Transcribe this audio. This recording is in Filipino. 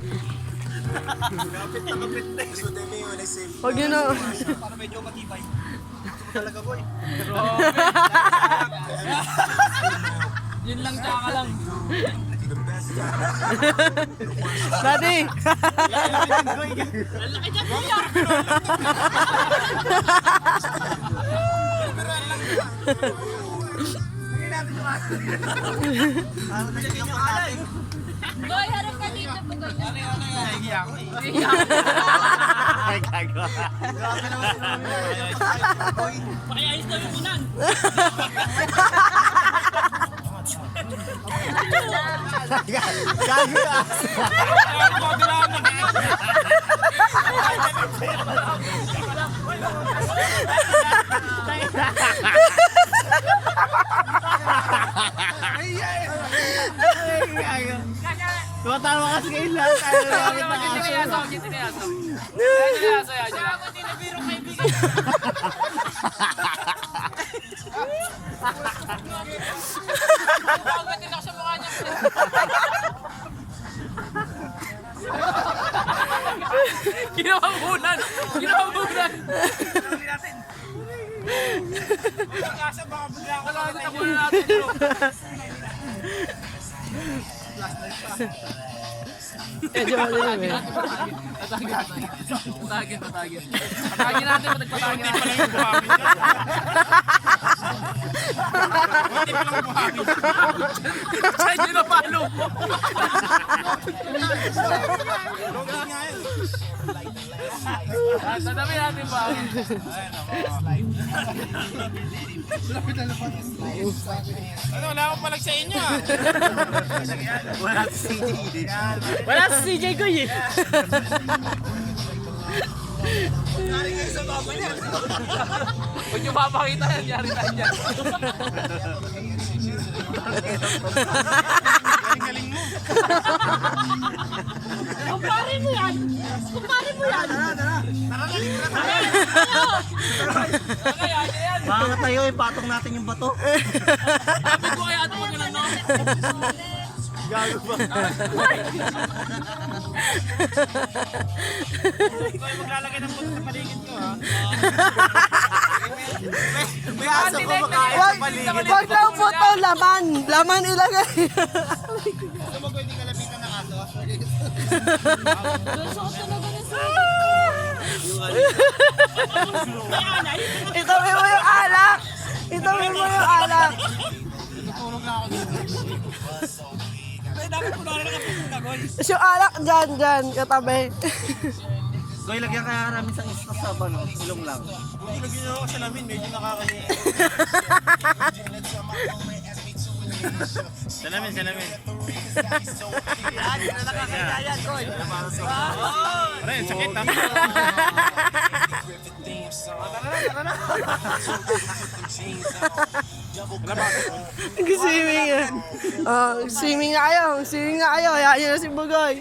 Kapit na kapit na. Huwag yun na. Para medyo matibay. Talaga boy. Yun lang, tsaka lang. Daddy! Laki dyan, kuya! Boy, harap ka dito. Nahihiya ako eh. Ay, gagawa. Grabe naman sila. pakiayos daw yung unan. Gagawa. Tumatawa kasi kayo lahat. Ginawang unan! Ginawang unan! Kasa baka bigla ako lang Ito muna natin, bro. Medyo mali lang eh. Patagin. Patagin natin, patagin natin. pala yung buhangin. Hindi pala yung buhangin. Saan nyo napalo? Login nga yun. Tatabi natin ba? Ano, wala akong palag sa inyo ah. Wala si CJ. Wala si CJ ko eh. Nari kayo sa baba niya. Huwag nyo mapakita yan, yari tayo dyan. Galing mo. Kumpare mo yan. Kumpare mo yan. Kaya, yan. Baka tayo ipatong natin yung bato. Sabi ko kaya ano mo lang, no? Gago ba? Ikaw maglalagay ng bato sa paligid ko ha. May aso ko makain sa paligid. Wag lang po to, laman. Laman ilagay. Gusto mo pwede kalapitan ng aso? Gusto ko talaga ng Itabi mo yung alak. Itabi mo yung alak. Tutulog na ako dito. Ay, dapat ko na nakapunta, Goy. Yung alak dyan, katabi. Goy, lagyan kaya namin sa isla sa ano, ilong lang. Hindi, lagyan nyo ako sa lamin, medyo nakakahiya. Salamin. Yan, na nakakahiya yan, Goy. Pare, sakit ha. Tara na. Swimming yan. Oh, swimming nga kayo. Hayaan nyo na si Bugoy.